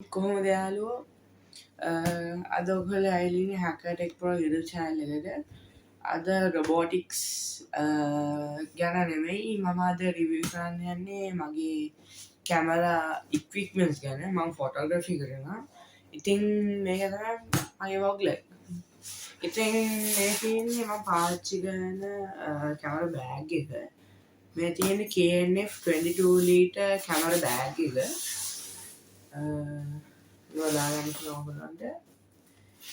කොහොමද යාළුවෝ අද ඔයගොල්ලෝ ඇවිල්ලා Hacker Pro YouTube channel එකට අද robotics ගැන නෙමෙයි මම අද review කරන්න යන්නේ මගේ camera equipments ගැන මම photography කරනවා ඉතින් මේක තමයි මගේ vlog එක ඉතින් මේ තියෙන්නේ මම පාවිච්චි කරන camera bag එක මේ තියෙන්නේ KNF 22 liter camera bag එක දාගන්න පුළුවන්ද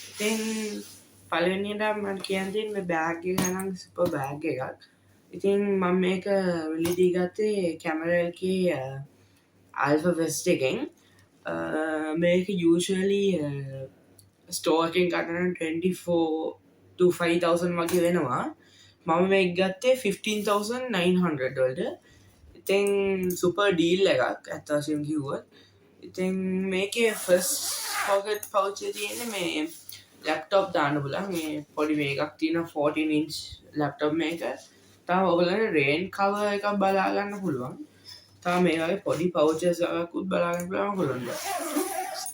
ඉතින් පළවෙනියට මම කියන්නේ මේ බෑග් එක නම් සුපර් බෑග් එකක් ඉතින් මම මේක වෙලදී ගත්තේ කැමරා එකේ Alpha West එකෙන් මේක usually store එකෙන් ගන්න 24 to 5000 වගේ වෙනවා මම මේක ගත්තේ 15900 වලට ඉතින් සුපර් ඩීල් එකක් ඇත්ත වශයෙන්ම කිව්වොත් ඉතින් මේකේ ෆස්ට් පොකට් පවුච් එකේ තියෙන්නේ මේ ලැප්ටොප් දාන්න පුළුවන් මේ පොඩි මේකක් තියෙනවා 14 inch ලැප්ටොප් මේක තව ඔයගොල්ලන්ට රේන් කවර් එකක් බලා ගන්න පුළුවන් තව මේ වගේ පොඩි පවුචස් එකකුත් බලා ගන්න පුළුවන් ඔයගොල්ලන්ට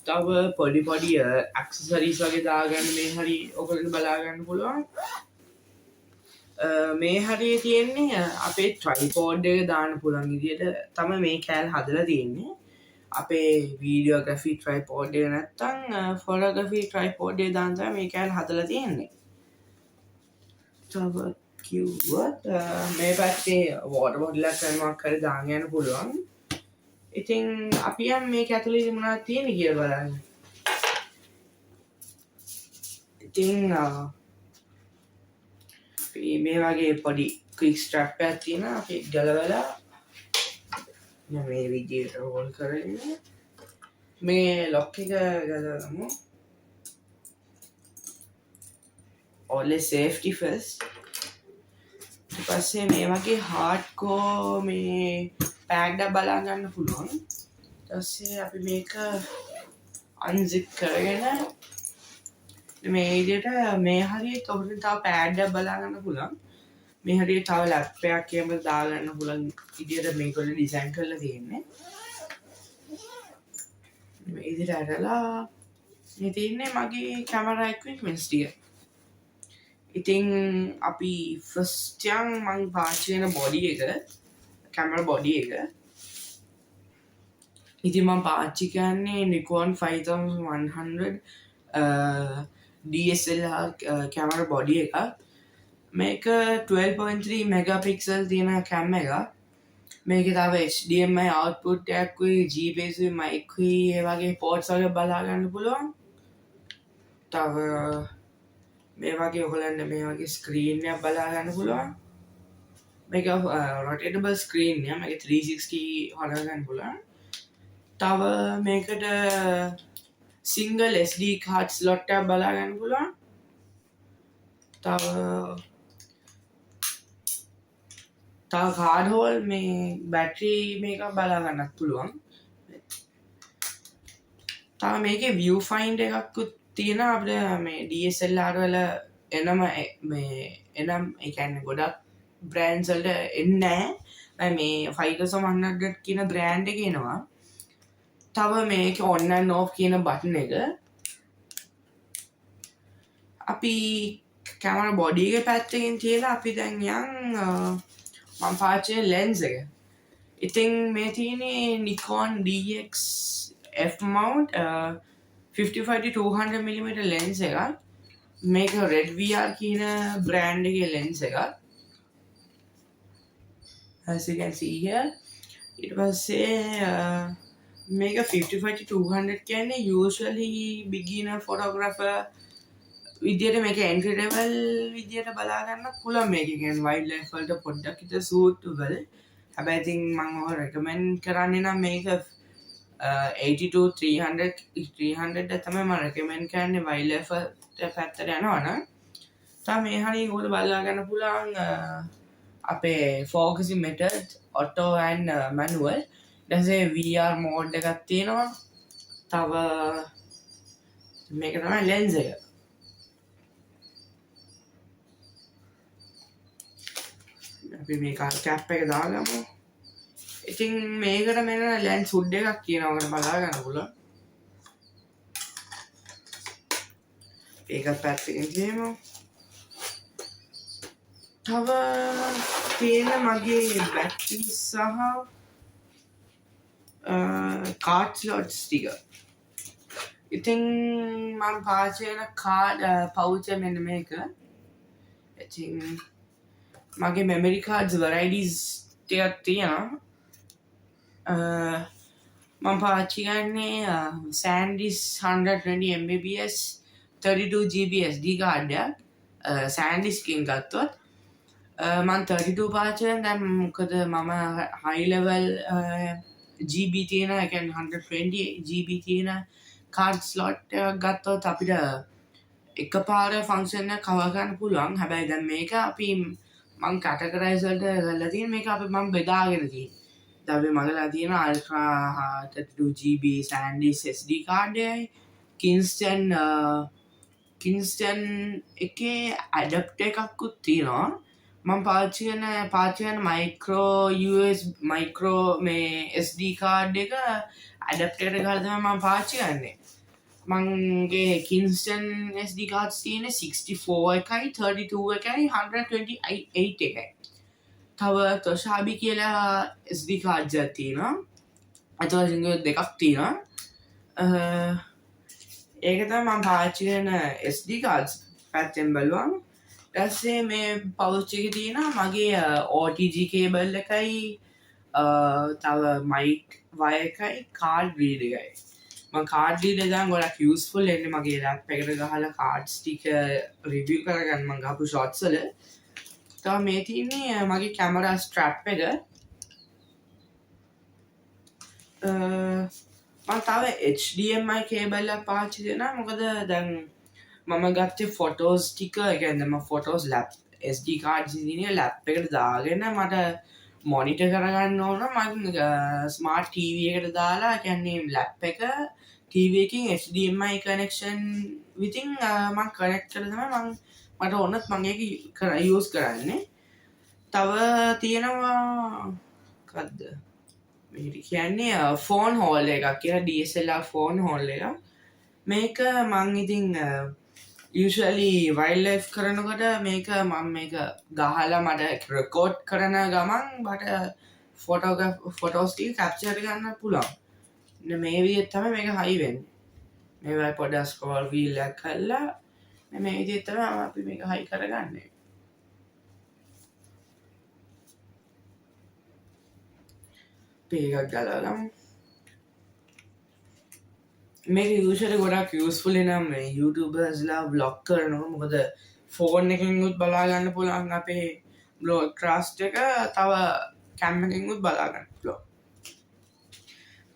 තව පොඩි ඇක්සසරිස් වගේ දාගන්න මේ හරි ඔයගොල්ලන්ට බලා ගන්න පුළුවන් මේ හරිය තියෙන්නේ අපේ ට්‍රයිපෝඩ් එක දාන්න පුළුවන් විදිහට තමයි මේ කෑල් හදලා තියෙන්නේ අපේ වීඩියෝග්‍රෆි ට්‍රයිපෝඩ් එක නැත්තම් ෆොටෝග්‍රෆි ට්‍රයිපෝඩ් එක දාන්න තමයි මේ කෑල් හදලා තියෙන්නේ. තව කිව්වොත් මේ පැත්තේ වෝටර් බොටල් එකක් මොකක් හරි දාන්න යන්න පුළුවන්. ඉතින් අපි යම් මේක ඇතුලේ මොනවද තියෙන්නේ කියලා බලන්න. ඉතින් මේ වගේ පොඩි ක්වික් ස්ට්‍රැප් එකක් තියෙනවා අපි ගලවලා මේ විදිහට රෝල් කරගෙන මේ ලොක් එක ගලවමු always safety first ඊට පස්සේ මේ වගේ hardcore මේ පැක් එක බලා ගන්න පුළුවන් ඊට පස්සේ අපි මේක unzip කරගෙන මේ විදිහට මේ හරියට ඔබට තව පැඩ් එකක් බලා ගන්න පුළුවන් මේ හරියට තව ලැප් එකක් එහෙම දාගන්න පුළුවන් විදියට මේකවල ඩිසයින් කරලා තියෙන්නේ මේ විදිහට අරලා මේ තියෙන්නේ මගේ කැමරා equipments ටික ඉතින් අපි ෆස්ට් යන් මම පාවිච්චි කරන බොඩි එක කැමරා බොඩි එක ඉතින් මම පාවිච්චි කරන්නේ Nikon 5100 DSLR කැමරා බොඩි එකක් මේක 12.3 මෙගාපික්සල් තියෙන කැම් එකක් මේකේ තව HDMI output එකක් උයි GPS mic උයි ඒ වගේ ports වගේ බලා ගන්න පුළුවන් තව මේ වගේ ඔයගොල්ලන්ට මේ වගේ screen එකක් බලා ගන්න පුළුවන් මේක rotatable screen එක මේක 360 හොලා ගන්න පුළුවන් තව මේකට single SD card slot එකක් බලා ගන්න පුළුවන් තව කාඩ් හෝල් මේ බැටරි මේක බලා ගන්නත් පුළුවන් තව මේකේ view finder එකකුත් තියෙනවා අපිට මේ DSLR වල එනම මේ එනම් ඒ කියන්නේ ගොඩක් බ්‍රෑන්ඩ්ස් වලට එන්නේ නැහැ මේ 5100 කියන බ්‍රෑන්ඩ් එක එනවා තව මේක on and off කියන බටන් එක අපි කැමරා බොඩි එක පැත්තකින් තියලා අපි දැන් යන් මම පාවිච්චි කරන ලෙන්ස් එක. ඉතින් මේ තියෙන්නේ Nikon DX f mount 55 to 200 mm lens එකක්. මේක Red VR කියන බ්‍රෑන්ඩ් එකේ ලෙන්ස් එකක්. As you can see here. ඊට පස්සේ මේක 55 to 200 කියන්නේ usually beginner photographer විදියට මේක entry level විදියට බලා ගන්න පුළුවන් මේක කියන්නේ wildlife වලට පොඩ්ඩක් විතර suitable හැබැයි ඉතින් මම ඔය recommend කරන්නේ නම් මේක 80 to 300 තමයි මම recommend කරන්නේ wildlife පැත්තට යනවනම් තව මේ හරිය ඔයගොල්ලෝ බලා ගන්න පුළුවන් අපේ focusing method auto and manual ඊටසේ VR mode එකක් තියෙනවා තව මේක තමයි lens එක අපි මේ කැප් එක දාගමු. ඉතින් මේකට මෙන්න ලෙන්ස් හුඩ් එකක් තියෙනවා ඔයාලට බලා ගන්න පුළුවන්. ඒකත් පැත්තකින් තියමු. තව තියෙන මගේ බැටරි සහ කාඩ් ස්ලොට්ස් ටික. ඉතින් මම පාවිච්චි කරන කාඩ් පවුච මෙන්න මේක. ඉතින් මගේ මෙමරි කාඩ්ස් වරයිටිස් ටිකක් තියෙනවා. මම පාවිච්චි කරන්නේ SanDisk 120 Mbps 32 GB SD කාඩ්යක්. SanDiskකින් ගත්තොත් මම 32 පාවිච්චි කරන දැන් මොකද මම high level GB තියෙන ඒ කියන්නේ 120 GB තියෙන කාඩ් ස්ලොට් එකක් ගත්තොත් අපිට එකපාර ෆන්ක්ෂන් එක කවර් කරන්න පුළුවන්. හැබැයි දැන් මේක අපි මම කැටගරයිස් වලට කරලා තියෙන මේක අපි මම බෙදාගෙන තියෙන්නේ. දැන් අපි මගලා තියෙන Ultra 32 GB SanDisk SD card එකයි Kingston එකේ ඇඩැප්ටර් එකකුත් තියෙනවා. මම පාවිච්චි කරන මයික්‍රෝ මේ SD කාඩ් එක ඇඩැප්ටර් එකට ගහලා තමයි මම පාවිච්චි කරන්නේ. මගේ Kingston SD cards තියෙන 64 එකයි 32 එකයි 128 එකයි. තව Toshiba කියලා SD cards එකක් තියෙනවා. අතවල සිංගල් දෙකක් තියෙනවා. ඒක තමයි මම පාවිච්චි කරන SD cards පැත්තෙන් බලුවම. ඊටසේ මේ පවුච් එකේ තියෙනවා මගේ OTG cable එකයි තව mic wire එකයි card reader එකයි. මම කාඩ් රීඩර් දැන් ගොඩක් යූස්ෆුල් එන්නේ මගේ ලැප් එකට ගහලා කාඩ්ස් ටික රිවිව් කරගන්න මම ගහපු ෂොට්ස් වල. තව මේ තියෙන්නේ මගේ කැමරා ස්ට්‍රැප් එක. මම තව HDMI කේබල් එකක් පාවිච්චි කරනවා. මොකද දැන් මම ගත්තේ ෆොටෝස් ටික. ඒ කියන්නේ මම ෆොටෝස් ලැප් SD කාඩ්ස් ඉදිනේ ලැප් එකට දාගෙන මට මොනිටර් කරගන්න ඕන. මම ස්මාර්ට් TV එකට දාලා කියන්නේ ලැප් එක TV එකකින් HDMI connection විතින් මම කනෙක්ට් කරලා තමයි මට ඕනත් මම ඒක යූස් කරන්නේ. තව තියෙනවා මොකද්ද මේක කියන්නේ ෆෝන් හෝල් එකක් කියලා DSLR ෆෝන් හෝල් එකක්. මේක මම ඉතින් usually wildlife කරනකොට මේක මම මේක ගහලා මට රෙකෝඩ් කරන ගමන් මට ෆොටෝස් ටික කැප්චර් කරන්න පුළුවන්. මේ විදිහට තමයි මේක හයි වෙන්නේ. මේවා පොඩ්ඩක් ස්ක්‍රෝල් වීල් එක කරලා මේ විදිහට තමයි අපි මේක හයි කරගන්නේ. මේකක් ගලවගමු. මේක usually ගොඩක් useful නම් මේ YouTubersලා vlog කරනවා. මොකද ෆෝන් එකකින් උත් බලා ගන්න පුළුවන් අපේ broadcast එක. තව cam එකකින් උත් බලා ගන්න පුළුවන්.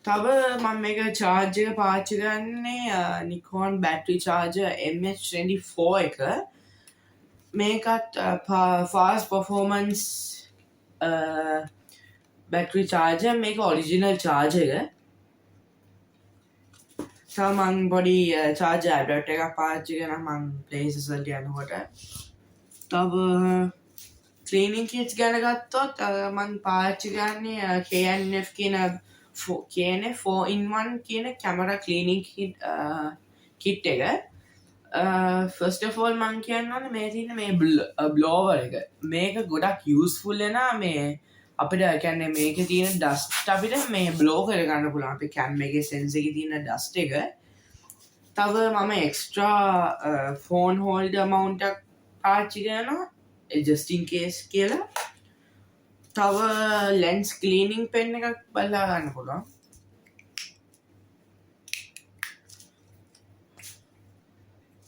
තව මම මේක charge එක පාවිච්චි කරන්නේ Nikon battery charger MH24 එක. මේකත් fast performance battery charger. මේක original charger එක. මං පොඩි charger adapter එකක් පාවිච්චි කරනවා මං places වලට යනකොට. තව cleaning kits ගැන ගත්තොත් මං පාවිච්චි කරන්නේ KNF කියන KNF 4-in-1 කියන camera cleaning kit එක. first of all මං කියන්න ඕනේ මේ තියෙන මේ blower එක. මේක ගොඩක් useful වෙනා මේ අපිට කියන්නේ මේකේ තියෙන dust අපිට මේ blow කරගන්න පුළුවන්. අපේ cam එකේ sensor එකේ තියෙන dust එක. තව මම extra phone holder mount එකක් පාවිච්චි කරනවා just in case කියලා. තව lens cleaning pen එකක් බලලා ගන්න පුළුවන්.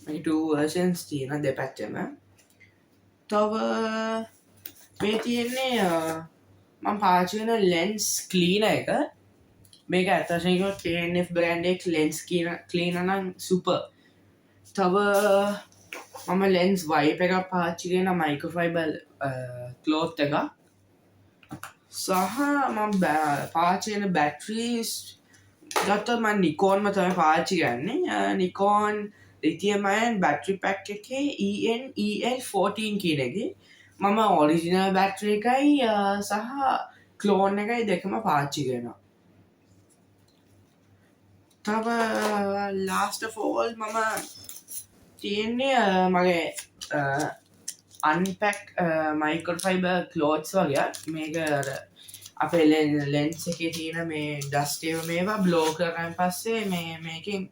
මේ two versions තියෙන දෙපැත්තම. තව මේ තියෙන්නේ මම පාවිච්චි කරන lens cleaner එක. මේක ඇත්තටම KNF brand එක lens cleaner නම් super. තව මම lens wipe එකක් පාවිච්චි කරන microfiber cloth එකක්. සහ මම පාවිච්චි කරන batteries ගත්තොත් මම Nikon ම තමයි පාවිච්චි කරන්නේ. Nikon lithium ion battery pack එකේ EN-EL14 කියන එකේ මම ඔරිජිනල් බැටරි එකයි සහ ක්ලෝන් එකයි දෙකම පාවිච්චි කරනවා. තව last of all මම තියෙන්නේ මගේ අන්පැක් මයිකෝෆයිබර් ක්ලෝත්ස් වගේ මේක අපේ ලෙන්ස් එකේ තියෙන මේ ඩස්ටේව මේවා බ්ලෝ කරන් පස්සේ මේකින්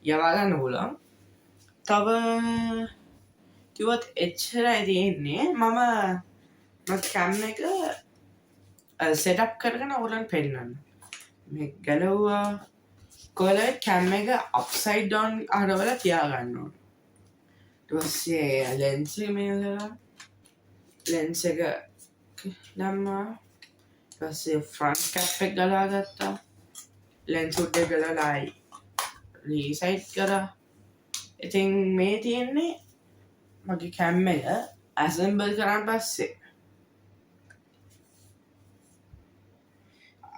යවාගන්න පුලන් තව කිවත් එච්චරයි තියෙන්නේ මම කැම් එක සෙටප් කරගෙන ඔලන් පෙන්න්න මේ ගැලව්වා කොල කැම් එක අප්සයිඩ් ඩොන් අරවල තියාගන්නවා ටස්සේ ලෙන්ස මේ ලෙන්ස එක දම්මා පස්සේ ෆ්‍රන්ට් කැප් එක ගලා ගත්තා ලෙන්සුට් එක ගලලායි රීසයිට් කරා ඉතින් මේ තියෙන්නේ මගේ කැම් එක ඇසම්බල් කරන්න පස්සේ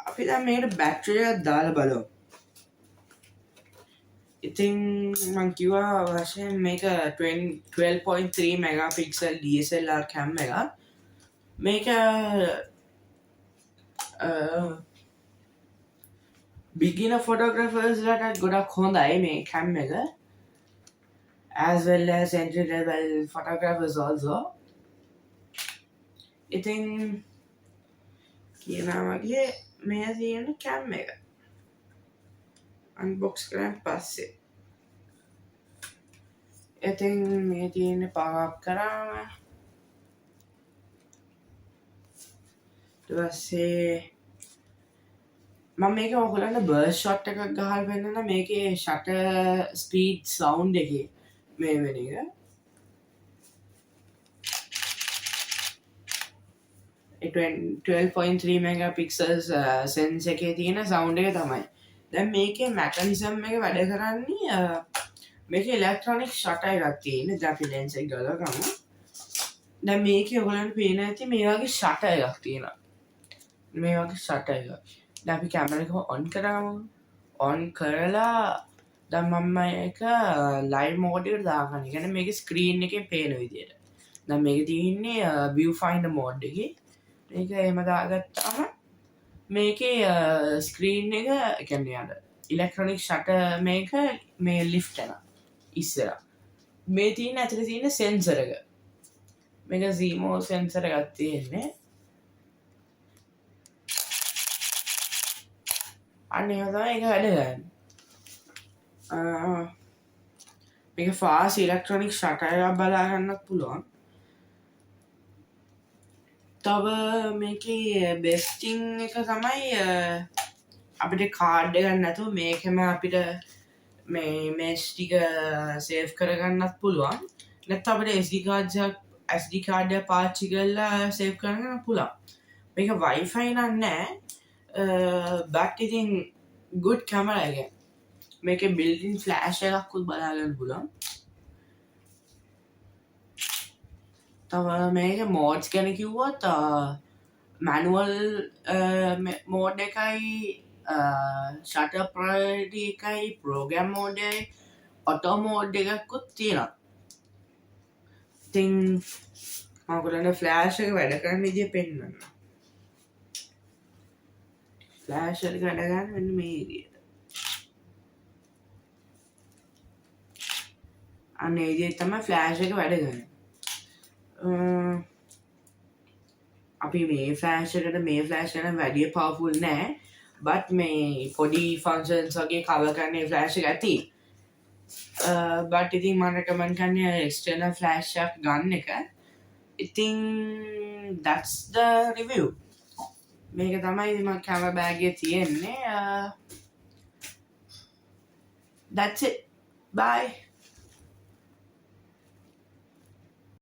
අපි දැන් මේකට බැටරියක් දාලා බලමු ඉතින් මං කිව්වා වශයෙන් මේක 12.3 මෙගාපික්සල් DSLR කැම් එක මේක බිගින ෆොටෝග්‍රෆර්ස්ලට ගොඩක් හොඳයි මේ කැම් එක as well as entry level photographers also ඉතින් කියනවා වගේ මේ තියෙන කැම් එක අන්බොක්ස් කරන් පස්සේ ඉතින් මේ තියෙන පවර් කරාම ඊට පස්සේ මම මේක ඔයගොල්ලන්ට බර්ස් ෂොට් එකක් ගහලා පෙන්නන මේකේ ෂටර් ස්පීඩ් සවුන්ඩ් එකේ මේ වෙන එක 12.3 megapixels සෙන්ස් එකේ තියෙන සවුන්ඩ් එක තමයි දැන් මේකේ මැකනිසම් එක වැඩ කරන්නේ මේකේ ඉලෙක්ට්‍රොනික ෂටර් එකක් තියෙන දැන් අපි ලෙන්ස් එක ගලව ගමු දැන් මේකේ ඔයගොල්ලන්ට පේන ඇති මේ වගේ ෂටර් එකක් තියෙනවා මේ වගේ ෂටර් එකක් දැන් අපි කැමරා එක ඔන් කරමු ඔන් කරලා දැන් මම මේක ලයිව් මෝඩ් එකට දාගන්න. ඒ කියන්නේ මේකේ ස්ක්‍රීන් එකේ පේන විදියට. දැන් මේකේ තියෙන්නේ view finder mode එකේ. මේක එහෙම දාගත්තාම මේකේ ස්ක්‍රීන් එක ඒ කියන්නේ අර ඉලෙක්ට්‍රොනික ෂටර් මේක මේ ලිෆ්ට් වෙනවා. ඉස්සරහ. මේ තියෙන ඇතුලේ තියෙන සෙන්සර් එක. මේක ZEMO සෙන්සර් එකක් තියෙන්නේ. අනේ තමයි ඒක වැඩ ගන්න. මේක ෆාස් ඉලෙක්ට්‍රොනික් ෂටර් එකක් බලා ගන්නත් පුළුවන්. තව මේකේ බෙස්ටිං එක තමයි අපිට කාඩ් එකක් නැතුව මේකෙම අපිට මේ මේස් ටික සේව් කරගන්නත් පුළුවන්. නැත්නම් අපිට SD කාඩ් එක පාවිච්චි කරලා සේව් කරගන්න පුළුවන්. මේක Wi-Fi නම් නැහැ. but ඉතින් good camera එක. මේක built-in flash එකක් උත් බලා ගන්න පුළුවන්. තව මේක modes ගැන කිව්වොත් manual mode එකයි shutter priority එකයි program mode එකයි auto mode එකක් උත් තියෙනවා. ඉතින් මම ඔයගොල්ලන්ට flash එක වැඩ කරන විදිය පෙන්නන්න. flash එක වැඩ ගන්න මෙන්න මේ විදියට. අනේ විදියට තමයි flash එක වැඩ කරන්නේ. අපි මේ ෆ්ලෑෂ් එකට මේ ෆ්ලෑෂ් එක වැඩි පවර්ෆුල් නෑ but මේ පොඩි ෆන්ක්ෂන්ස් වගේ කවර් කරන්න ෆ්ලෑෂ් එක ඇති but ඉතින් මම රෙකමන්ඩ් කරන්නේ එක්ස්ටර්නල් ෆ්ලෑෂ් එකක් ගන්න එක ඉතින් that's the review මේක තමයි ඉතින් මගේ කැමරා බෑග් එකේ තියෙන්නේ that's it bye